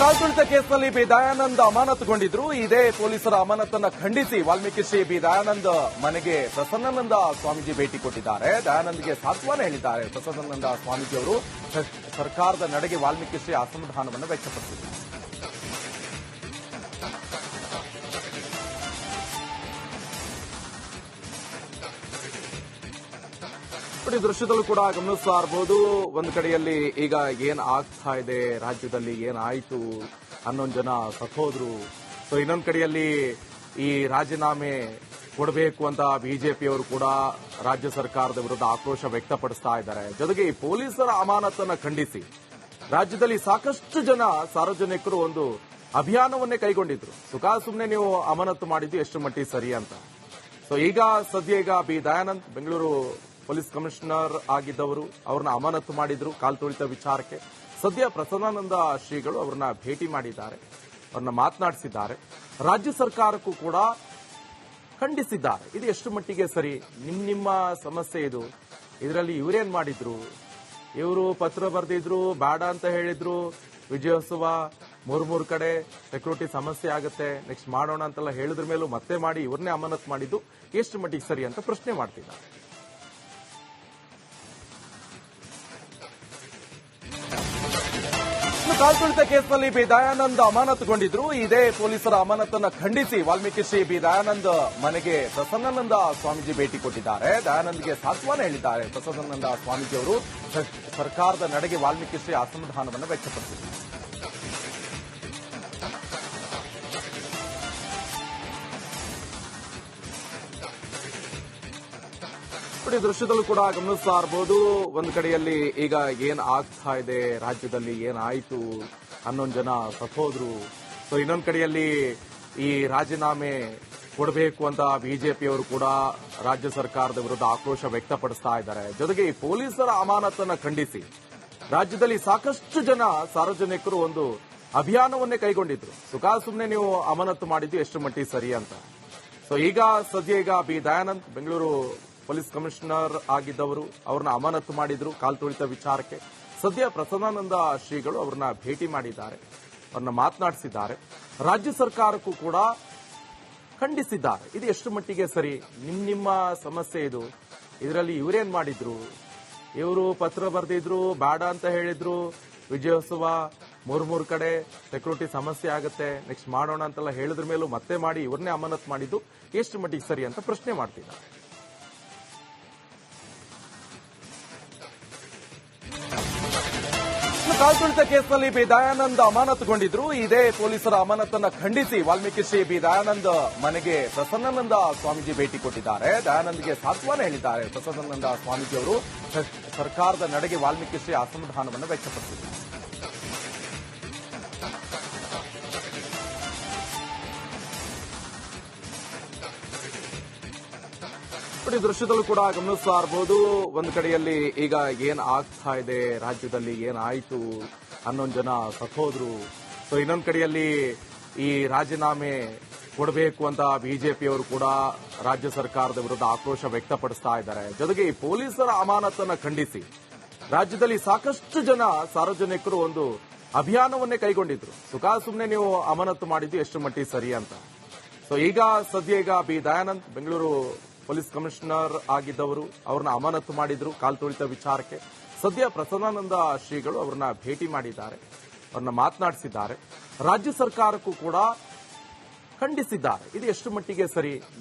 ಕಾಲ್ತುಳಿತ ಕೇಸ್ನಲ್ಲಿ ಬಿ ದಯಾನಂದ್ ಅಮಾನತುಗೊಂಡಿದ್ರು. ಇದೇ ಪೊಲೀಸರ ಅಮಾನತನ್ನ ಖಂಡಿಸಿ ವಾಲ್ಮೀಕಿ ಶ್ರೀ ಬಿ ದಯಾನಂದ್ ಮನೆಗೆ ಪ್ರಸನ್ನಾನಂದ ಸ್ವಾಮೀಜಿ ಭೇಟಿ ಕೊಟ್ಟಿದ್ದಾರೆ. ದಯಾನಂದ್ಗೆ ಸಾಂತ್ವನ ಹೇಳಿದ್ದಾರೆ. ಪ್ರಸನ್ನಾನಂದ ಸ್ವಾಮೀಜಿ ಅವರು ಸರ್ಕಾರದ ನಡೆಗೆ ವಾಲ್ಮೀಕಿ ಶ್ರೀ ಅಸಮಾಧಾನವನ್ನು ವ್ಯಕ್ತಪಡಿಸಿದ್ದಾರೆ. ಈ ದೃಶ್ಯದಲ್ಲೂ ಕೂಡ ಗಮನಿಸ್ತಾ ಇರಬಹುದು. ಒಂದು ಕಡೆಯಲ್ಲಿ ಈಗ ಏನ್ ಆಗ್ತಾ ಇದೆ, ರಾಜ್ಯದಲ್ಲಿ ಏನಾಯ್ತು, 11 ಜನ ಸತ್ತೋದ್ರು. ಸೊ ಇನ್ನೊಂದು ಕಡೆಯಲ್ಲಿ ಈ ರಾಜೀನಾಮೆ ಕೊಡಬೇಕು ಅಂತ ಬಿಜೆಪಿಯವರು ಕೂಡ ರಾಜ್ಯ ಸರ್ಕಾರದ ವಿರುದ್ಧ ಆಕ್ರೋಶ ವ್ಯಕ್ತಪಡಿಸ್ತಾ ಇದ್ದಾರೆ. ಜೊತೆಗೆ ಈ ಪೊಲೀಸರ ಅಮಾನತನ್ನ ಖಂಡಿಸಿ ರಾಜ್ಯದಲ್ಲಿ ಸಾಕಷ್ಟು ಜನ ಸಾರ್ವಜನಿಕರು ಒಂದು ಅಭಿಯಾನವನ್ನೇ ಕೈಗೊಂಡಿದ್ರು. ಸುಮ್ಮನೆ ನೀವು ಅಮಾನತು ಮಾಡಿದ್ದು ಎಷ್ಟು ಮಟ್ಟಿಗೆ ಸರಿ ಅಂತ. ಸೊ ಈಗ B Dayanand Bengaluru police commissioner ಆಗಿದ್ದವರು, ಅವ್ರನ್ನ ಅಮಾನತು ಮಾಡಿದ್ರು ಕಾಲ್ತುಳಿತ ವಿಚಾರಕ್ಕೆ. ಸದ್ಯ ಪ್ರಸನ್ನಾನಂದ ಶ್ರೀಗಳು ಅವ್ರನ್ನ ಭೇಟಿ ಮಾಡಿದ್ದಾರೆ, ಅವ್ರನ್ನ ಮಾತನಾಡಿಸಿದ್ದಾರೆ. ರಾಜ್ಯ ಸರ್ಕಾರಕ್ಕೂ ಕೂಡ ಖಂಡಿಸಿದ್ದಾರೆ. ಇದು ಎಷ್ಟು ಮಟ್ಟಿಗೆ ಸರಿ, ನಿಮ್ಮ ಸಮಸ್ಯೆ ಇದು, ಇದರಲ್ಲಿ ಇವರೇನ್ ಮಾಡಿದ್ರು, ಇವರು ಪತ್ರ ಬರೆದಿದ್ರು, ಬೇಡ ಅಂತ ಹೇಳಿದ್ರು, ವಿಜಯೋತ್ಸವ ಮೂರ್ ಕಡೆ ಸೆಕ್ಯೂರಿಟಿ ಸಮಸ್ಯೆ ಆಗುತ್ತೆ, ನೆಕ್ಸ್ಟ್ ಮಾಡೋಣ ಅಂತೆಲ್ಲ ಹೇಳಿದ್ರ ಮೇಲೂ ಮತ್ತೆ ಮಾಡಿ ಇವ್ರನ್ನೇ ಅಮಾನತು ಮಾಡಿದ್ದು ಎಷ್ಟು ಮಟ್ಟಿಗೆ ಸರಿ ಅಂತ ಪ್ರಶ್ನೆ ಮಾಡ್ತಿದ್ದಾರೆ. ಕಾಲ್ತುಳಿತ ಕೇಸ್ನಲ್ಲಿ ಬಿ ದಯಾನಂದ್ ಅಮಾನತುಗೊಂಡಿದ್ರು. ಇದೇ ಪೊಲೀಸರ ಅಮಾನತನ್ನ ಖಂಡಿಸಿ ವಾಲ್ಮೀಕಿ ಶ್ರೀ ಬಿ ದಯಾನಂದ್ ಮನೆಗೆ ಪ್ರಸನ್ನಾನಂದ ಸ್ವಾಮೀಜಿ ಭೇಟಿ ಕೊಟ್ಟಿದ್ದಾರೆ. ದಯಾನಂದ್ಗೆ ಸಾಂತ್ವನ ಹೇಳಿದ್ದಾರೆ. ಪ್ರಸನ್ನಾನಂದ ಸ್ವಾಮೀಜಿ ಅವರು ಸರ್ಕಾರದ ನಡೆಗೆ ವಾಲ್ಮೀಕಿ ಶ್ರೀ ಅಸಮಾಧಾನವನ್ನು ವ್ಯಕ್ತಪಡಿಸಿದ್ದಾರೆ. ಈ ದೃಶ್ಯದಲ್ಲೂ ಕೂಡ ಗಮನಿಸ್ತಾ ಇರಬಹುದು. ಒಂದು ಕಡೆಯಲ್ಲಿ ಈಗ ಏನ್ ಆಗ್ತಾ ಇದೆ, ರಾಜ್ಯದಲ್ಲಿ ಏನಾಯ್ತು, 11 ಜನ ಸತ್ತೋದ್ರು. ಸೊ ಇನ್ನೊಂದು ಕಡೆಯಲ್ಲಿ ಈ ರಾಜೀನಾಮೆ ಕೊಡಬೇಕು ಅಂತ ಬಿಜೆಪಿಯವರು ಕೂಡ ರಾಜ್ಯ ಸರ್ಕಾರದ ವಿರುದ್ಧ ಆಕ್ರೋಶ ವ್ಯಕ್ತಪಡಿಸ್ತಾ ಇದ್ದಾರೆ. ಜೊತೆಗೆ ಈ ಪೊಲೀಸರ ಅಮಾನತನ್ನ ಖಂಡಿಸಿ ರಾಜ್ಯದಲ್ಲಿ ಸಾಕಷ್ಟು ಜನ ಸಾರ್ವಜನಿಕರು ಒಂದು ಅಭಿಯಾನವನ್ನೇ ಕೈಗೊಂಡಿದ್ರು. ಸುಮ್ಮನೆ ನೀವು ಅಮಾನತು ಮಾಡಿದ್ದು ಎಷ್ಟು ಮಟ್ಟಿಗೆ ಸರಿ ಅಂತ. ಸೊ ಈಗ B Dayanand Bengaluru police commissioner ಆಗಿದ್ದವರು, ಅವ್ರನ್ನ ಅಮಾನತು ಮಾಡಿದ್ರು ಕಾಲ್ತುಳಿತ ವಿಚಾರಕ್ಕೆ. ಸದ್ಯ ಪ್ರಸನ್ನಾನಂದ ಶ್ರೀಗಳು ಅವ್ರನ್ನ ಭೇಟಿ ಮಾಡಿದ್ದಾರೆ, ಅವ್ರನ್ನ ಮಾತನಾಡಿಸಿದ್ದಾರೆ. ರಾಜ್ಯ ಸರ್ಕಾರಕ್ಕೂ ಕೂಡ ಖಂಡಿಸಿದ್ದಾರೆ. ಇದು ಎಷ್ಟು ಮಟ್ಟಿಗೆ ಸರಿ, ನಿಮ್ಮ ಸಮಸ್ಯೆ ಇದು, ಇದರಲ್ಲಿ ಇವರೇನ್ ಮಾಡಿದ್ರು, ಇವರು ಪತ್ರ ಬರೆದಿದ್ರು, ಬೇಡ ಅಂತ ಹೇಳಿದ್ರು, ವಿಜಯೋತ್ಸವ ಮೂರ್ ಕಡೆ ಸೆಕ್ಯೂರಿಟಿ ಸಮಸ್ಯೆ ಆಗುತ್ತೆ, ನೆಕ್ಸ್ಟ್ ಮಾಡೋಣ ಅಂತೆಲ್ಲ ಹೇಳಿದ್ರ ಮೇಲೂ ಮತ್ತೆ ಮಾಡಿ ಇವ್ರನ್ನೇ ಅಮಾನತು ಮಾಡಿದ್ದು ಎಷ್ಟು ಮಟ್ಟಿಗೆ ಸರಿ ಅಂತ ಪ್ರಶ್ನೆ ಮಾಡ್ತಿದ್ದಾರೆ. ಕಾಲ್ತುಳಿತ ಕೇಸ್ನಲ್ಲಿ ಬಿ ದಯಾನಂದ್ ಅಮಾನತುಗೊಂಡಿದ್ರು. ಇದೇ ಪೊಲೀಸರ ಅಮಾನತನ್ನ ಖಂಡಿಸಿ ವಾಲ್ಮೀಕಿ ಶ್ರೀ ಬಿ ದಯಾನಂದ್ ಮನೆಗೆ ಪ್ರಸನ್ನಾನಂದ ಸ್ವಾಮೀಜಿ ಭೇಟಿ ಕೊಟ್ಟಿದ್ದಾರೆ. ದಯಾನಂದ್ಗೆ ಸಾಂತ್ವನ ಹೇಳಿದ್ದಾರೆ. ಪ್ರಸನ್ನಾನಂದ ಸ್ವಾಮೀಜಿ ಅವರು ಸರ್ಕಾರದ ನಡೆಗೆ ವಾಲ್ಮೀಕಿ ಶ್ರೀ ಅಸಮಾಧಾನವನ್ನು ವ್ಯಕ್ತಪಡಿಸಿದ್ದಾರೆ. ಈ ದೃಶ್ಯದಲ್ಲೂ ಕೂಡ ಗಮನಿಸ್ತಾ ಇರಬಹುದು. ಒಂದು ಕಡೆಯಲ್ಲಿ ಈಗ ಏನ್ ಆಗ್ತಾ ಇದೆ, ರಾಜ್ಯದಲ್ಲಿ ಏನಾಯ್ತು, 11 ಜನ ಸತ್ತೋದ್ರು. ಸೊ ಇನ್ನೊಂದು ಕಡೆಯಲ್ಲಿ ಈ ರಾಜೀನಾಮೆ ಕೊಡಬೇಕು ಅಂತ ಬಿಜೆಪಿಯವರು ಕೂಡ ರಾಜ್ಯ ಸರ್ಕಾರದ ವಿರುದ್ಧ ಆಕ್ರೋಶ ವ್ಯಕ್ತಪಡಿಸ್ತಾ ಇದ್ದಾರೆ. ಜೊತೆಗೆ ಈ ಪೊಲೀಸರ ಅಮಾನತನ್ನ ಖಂಡಿಸಿ ರಾಜ್ಯದಲ್ಲಿ ಸಾಕಷ್ಟು ಜನ ಸಾರ್ವಜನಿಕರು ಒಂದು ಅಭಿಯಾನವನ್ನೇ ಕೈಗೊಂಡಿದ್ರು. ಸುಮ್ಮನೆ ನೀವು ಅಮಾನತು ಮಾಡಿದ್ದು ಎಷ್ಟು ಮಟ್ಟಿಗೆ ಸರಿ ಅಂತ. ಸೊ ಈಗ B Dayanand Bengaluru police commissioner ಆಗಿದ್ದವರು, ಅವ್ರನ್ನ ಅಮಾನತು ಮಾಡಿದ್ರು ಕಾಲ್ತುಳಿತ ವಿಚಾರಕ್ಕೆ. ಸದ್ಯ ಪ್ರಸನ್ನಾನಂದ ಶ್ರೀಗಳು ಅವ್ರನ್ನ ಭೇಟಿ ಮಾಡಿದ್ದಾರೆ, ಅವ್ರನ್ನ ಮಾತನಾಡಿಸಿದ್ದಾರೆ. ರಾಜ್ಯ ಸರ್ಕಾರಕ್ಕೂ ಕೂಡ ಖಂಡಿಸಿದ್ದಾರೆ. ಇದು ಎಷ್ಟು ಮಟ್ಟಿಗೆ ಸರಿ,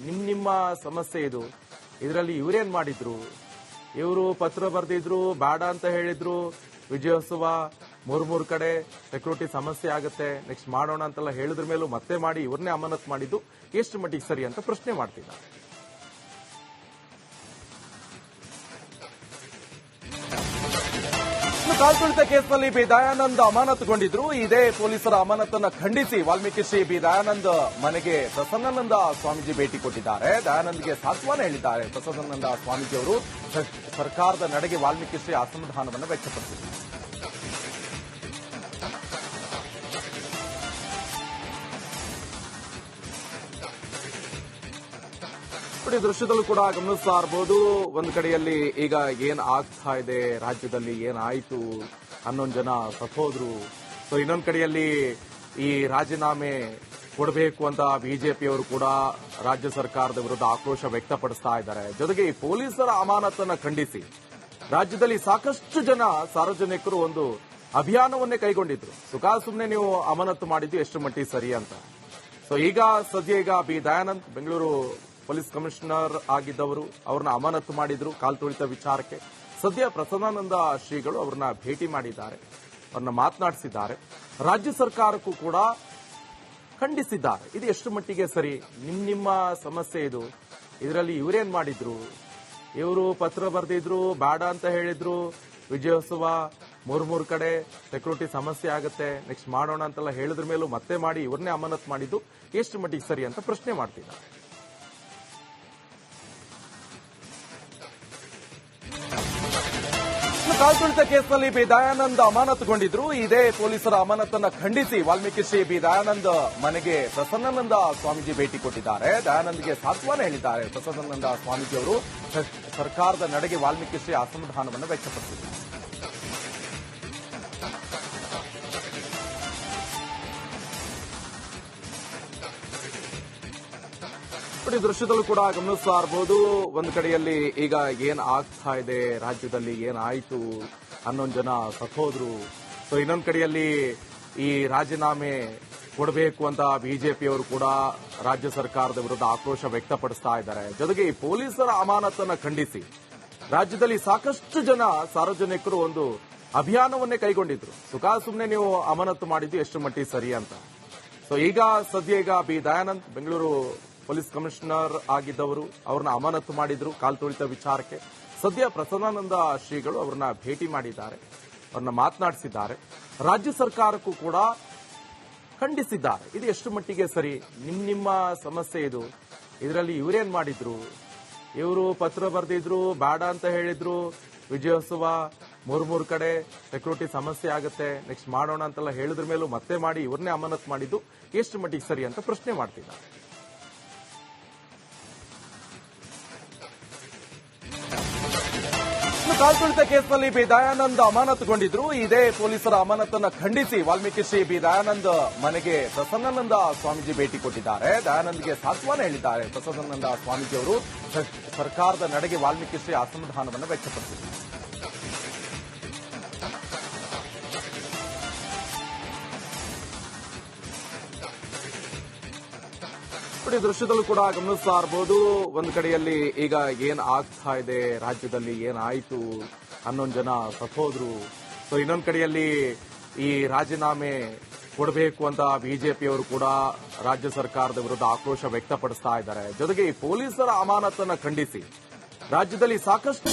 ನಿಮ್ಮ ಸಮಸ್ಯೆ ಇದು, ಇದರಲ್ಲಿ ಇವರೇನ್ ಮಾಡಿದ್ರು, ಇವರು ಪತ್ರ ಬರೆದಿದ್ರು, ಬೇಡ ಅಂತ ಹೇಳಿದ್ರು, ವಿಜಯೋತ್ಸವ ಮೂರ್ ಕಡೆ ಸೆಕ್ಯೂರಿಟಿ ಸಮಸ್ಯೆ ಆಗುತ್ತೆ, ನೆಕ್ಸ್ಟ್ ಮಾಡೋಣ ಅಂತೆಲ್ಲ ಹೇಳಿದ್ರ ಮೇಲೂ ಮತ್ತೆ ಮಾಡಿ ಇವ್ರನ್ನೇ ಅಮಾನತು ಮಾಡಿದ್ದು ಎಷ್ಟು ಮಟ್ಟಿಗೆ ಸರಿ ಅಂತ ಪ್ರಶ್ನೆ ಮಾಡ್ತಿದ್ದಾರೆ. ಕಾಲ್ತುಳಿತ ಕೇಸ್ನಲ್ಲಿ ಬಿ ದಯಾನಂದ್ ಅಮಾನತುಗೊಂಡಿದ್ರು. ಇದೇ ಪೊಲೀಸರ ಅಮಾನತನ್ನ ಖಂಡಿಸಿ ವಾಲ್ಮೀಕಿ ಶ್ರೀ ಬಿ ದಯಾನಂದ್ ಮನೆಗೆ ಪ್ರಸನ್ನಾನಂದ ಸ್ವಾಮೀಜಿ ಭೇಟಿ ಕೊಟ್ಟಿದ್ದಾರೆ. ದಯಾನಂದ್ಗೆ ಸಾಂತ್ವನ ಹೇಳಿದ್ದಾರೆ. ಪ್ರಸನ್ನಾನಂದ ಸ್ವಾಮೀಜಿ ಅವರು ಸರ್ಕಾರದ ನಡೆಗೆ ವಾಲ್ಮೀಕಿ ಶ್ರೀ ಅಸಮಾಧಾನವನ್ನು ವ್ಯಕ್ತಪಡಿಸಿದ್ದಾರೆ. ಈ ದೃಶ್ಯದಲ್ಲೂ ಕೂಡ ಗಮನಿಸ್ತಾ ಇರಬಹುದು. ಒಂದು ಕಡೆಯಲ್ಲಿ ಈಗ ಏನ್ ಆಗ್ತಾ ಇದೆ, ರಾಜ್ಯದಲ್ಲಿ ಏನಾಯ್ತು, 11 ಜನ ಸತ್ತೋದ್ರು. ಸೊ ಇನ್ನೊಂದು ಕಡೆಯಲ್ಲಿ ಈ ರಾಜೀನಾಮೆ ಕೊಡಬೇಕು ಅಂತ ಬಿಜೆಪಿಯವರು ಕೂಡ ರಾಜ್ಯ ಸರ್ಕಾರದ ವಿರುದ್ಧ ಆಕ್ರೋಶ ವ್ಯಕ್ತಪಡಿಸ್ತಾ ಇದ್ದಾರೆ. ಜೊತೆಗೆ ಈ ಪೊಲೀಸರ ಅಮಾನತನ್ನ ಖಂಡಿಸಿ ರಾಜ್ಯದಲ್ಲಿ ಸಾಕಷ್ಟು ಜನ ಸಾರ್ವಜನಿಕರು ಒಂದು ಅಭಿಯಾನವನ್ನೇ ಕೈಗೊಂಡಿದ್ರು. ಸುಮ್ಮನೆ ನೀವು ಅಮಾನತು ಮಾಡಿದ್ದು ಎಷ್ಟು ಮಟ್ಟಿಗೆ ಸರಿ ಅಂತ. ಈಗ B Dayanand Bengaluru police commissioner ಆಗಿದ್ದವರು ಅವ್ರನ್ನ ಅಮಾನತು ಮಾಡಿದ್ರು ಕಾಲ್ ತುಳಿತ ವಿಚಾರಕ್ಕೆ. ಸದ್ಯ ಪ್ರಸನ್ನಾನಂದ ಶ್ರೀಗಳು ಅವ್ರನ್ನ ಭೇಟಿ ಮಾಡಿದ್ದಾರೆ, ಅವ್ರನ್ನ ಮಾತನಾಡಿಸಿದ್ದಾರೆ. ರಾಜ್ಯ ಸರ್ಕಾರಕ್ಕೂ ಕೂಡ ಖಂಡಿಸಿದ್ದಾರೆ. ಇದು ಎಷ್ಟು ಮಟ್ಟಿಗೆ ಸರಿ? ನಿಮ್ಮ ಸಮಸ್ಯೆ ಇದು, ಇದರಲ್ಲಿ ಇವರೇನ್ ಮಾಡಿದ್ರು? ಇವರು ಪತ್ರ ಬರೆದಿದ್ರು, ಬೇಡ ಅಂತ ಹೇಳಿದ್ರು, ವಿಜಯೋತ್ಸವ ಮೂರ್ ಕಡೆ ಸೆಕ್ಯೂರಿಟಿ ಸಮಸ್ಯೆ ಆಗುತ್ತೆ, ನೆಕ್ಸ್ಟ್ ಮಾಡೋಣ ಅಂತೆಲ್ಲ ಹೇಳಿದ್ರ ಮೇಲೂ ಮತ್ತೆ ಮಾಡಿ ಇವ್ರನ್ನೇ ಅಮಾನತ್ ಮಾಡಿದ್ದು ಎಷ್ಟು ಮಟ್ಟಿಗೆ ಸರಿ ಅಂತ ಪ್ರಶ್ನೆ ಮಾಡ್ತಿದ್ದಾರೆ. ಕಾಲ್ತುಳಿತ ಕೇಸ್ನಲ್ಲಿ ಬಿ ದಯಾನಂದ್ ಅಮಾನತುಗೊಂಡಿದ್ರು. ಇದೇ ಪೊಲೀಸರ ಅಮಾನತನ್ನ ಖಂಡಿಸಿ ವಾಲ್ಮೀಕಿ ಶ್ರೀ ಬಿ ದಯಾನಂದ್ ಮನೆಗೆ ಪ್ರಸನ್ನಾನಂದ ಸ್ವಾಮೀಜಿ ಭೇಟಿ ಕೊಟ್ಟಿದ್ದಾರೆ. ದಯಾನಂದ್ಗೆ ಸಾಂತ್ವನ ಹೇಳಿದ್ದಾರೆ. ಪ್ರಸನ್ನಾನಂದ ಸ್ವಾಮೀಜಿ ಅವರು ಸರ್ಕಾರದ ನಡೆಗೆ ವಾಲ್ಮೀಕಿ ಶ್ರೀ ಅಸಮಾಧಾನವನ್ನು ವ್ಯಕ್ತಪಡಿಸಿದ್ದಾರೆ. ಈ ದೃಶ್ಯದಲ್ಲೂ ಕೂಡ ಗಮನಿಸ್ತಾ ಇರಬಹುದು. ಒಂದು ಕಡೆಯಲ್ಲಿ ಈಗ ಏನ್ ಆಗ್ತಾ ಇದೆ ರಾಜ್ಯದಲ್ಲಿ, ಏನಾಯ್ತು, 11 ಜನ ಸತ್ತೋದ್ರು. ಇನ್ನೊಂದು ಕಡೆಯಲ್ಲಿ ಈ ರಾಜೀನಾಮೆ ಕೊಡಬೇಕು ಅಂತ ಬಿಜೆಪಿಯವರು ಕೂಡ ರಾಜ್ಯ ಸರ್ಕಾರದ ವಿರುದ್ಧ ಆಕ್ರೋಶ ವ್ಯಕ್ತಪಡಿಸ್ತಾ ಇದ್ದಾರೆ. ಜೊತೆಗೆ ಈ ಪೊಲೀಸರ ಅಮಾನತನ್ನ ಖಂಡಿಸಿ ರಾಜ್ಯದಲ್ಲಿ ಸಾಕಷ್ಟು ಜನ ಸಾರ್ವಜನಿಕರು ಒಂದು ಅಭಿಯಾನವನ್ನೇ ಕೈಗೊಂಡಿದ್ರು. ಸುಮ್ಮನೆ ನೀವು ಅಮಾನತು ಮಾಡಿದ್ದು ಎಷ್ಟು ಮಟ್ಟಿಗೆ ಸರಿ ಅಂತ. ಈಗ B Dayanand Bengaluru police commissioner ಆಗಿದ್ದವರು ಅವ್ರನ್ನ ಅಮಾನತು ಮಾಡಿದ್ರು ಕಾಲ್ ತುಳಿತ ವಿಚಾರಕ್ಕೆ. ಸದ್ಯ ಪ್ರಸನ್ನಾನಂದ ಶ್ರೀಗಳು ಅವ್ರನ್ನ ಭೇಟಿ ಮಾಡಿದ್ದಾರೆ, ಅವ್ರನ್ನ ಮಾತನಾಡಿಸಿದ್ದಾರೆ. ರಾಜ್ಯ ಸರ್ಕಾರಕ್ಕೂ ಕೂಡ ಖಂಡಿಸಿದ್ದಾರೆ. ಇದು ಎಷ್ಟು ಮಟ್ಟಿಗೆ ಸರಿ? ನಿಮ್ಮ ಸಮಸ್ಯೆ ಇದು, ಇದರಲ್ಲಿ ಇವರೇನ್ ಮಾಡಿದ್ರು? ಇವರು ಪತ್ರ ಬರೆದಿದ್ರು, ಬೇಡ ಅಂತ ಹೇಳಿದ್ರು, ವಿಜಯೋತ್ಸವ ಮೂರ್ ಕಡೆ ಸೆಕ್ಯೂರಿಟಿ ಸಮಸ್ಯೆ ಆಗುತ್ತೆ, ನೆಕ್ಸ್ಟ್ ಮಾಡೋಣ ಅಂತೆಲ್ಲ ಹೇಳಿದ್ರ ಮೇಲೂ ಮತ್ತೆ ಮಾಡಿ ಇವ್ರನ್ನೇ ಅಮಾನತ್ ಮಾಡಿದ್ದು ಎಷ್ಟು ಮಟ್ಟಿಗೆ ಸರಿ ಅಂತ ಪ್ರಶ್ನೆ ಮಾಡ್ತಿದ್ದಾರೆ. ಕಾಲ್ತುಳಿತ ಕೇಸ್ನಲ್ಲಿ ಬಿ ದಯಾನಂದ್ ಅಮಾನತುಗೊಂಡಿದ್ರು. ಇದೇ ಪೊಲೀಸರ ಅಮಾನತನ್ನ ಖಂಡಿಸಿ ವಾಲ್ಮೀಕಿ ಶ್ರೀ ಬಿ ದಯಾನಂದ್ ಮನೆಗೆ ಪ್ರಸನ್ನಾನಂದ ಸ್ವಾಮೀಜಿ ಭೇಟಿ ಕೊಟ್ಟಿದ್ದಾರೆ. ದಯಾನಂದ್ಗೆ ಸಾಂತ್ವನ ಹೇಳಿದ್ದಾರೆ. ಪ್ರಸನ್ನಾನಂದ ಸ್ವಾಮೀಜಿ ಅವರು ಸರ್ಕಾರದ ನಡೆಗೆ ವಾಲ್ಮೀಕಿ ಶ್ರೀ ಅಸಮಾಧಾನವನ್ನು ವ್ಯಕ್ತಪಡಿಸಿದ್ದಾರೆ. ಈ ದೃಶ್ಯದಲ್ಲೂ ಕೂಡ ಗಮನಿಸ್ತಾ ಇರಬಹುದು. ಒಂದು ಕಡೆಯಲ್ಲಿ ಈಗ ಏನ್ ಆಗ್ತಾ ಇದೆ ರಾಜ್ಯದಲ್ಲಿ, ಏನಾಯ್ತು, 11 ಜನ ಸತ್ತೋದ್ರು. ಇನ್ನೊಂದು ಕಡೆಯಲ್ಲಿ ಈ ರಾಜೀನಾಮೆ ಕೊಡಬೇಕು ಅಂತ ಬಿಜೆಪಿಯವರು ಕೂಡ ರಾಜ್ಯ ಸರ್ಕಾರದ ವಿರುದ್ಧ ಆಕ್ರೋಶ ವ್ಯಕ್ತಪಡಿಸ್ತಾ ಇದ್ದಾರೆ. ಜೊತೆಗೆ ಈ ಪೊಲೀಸರ ಅಮಾನತನ್ನ ಖಂಡಿಸಿ ರಾಜ್ಯದಲ್ಲಿ ಸಾಕಷ್ಟು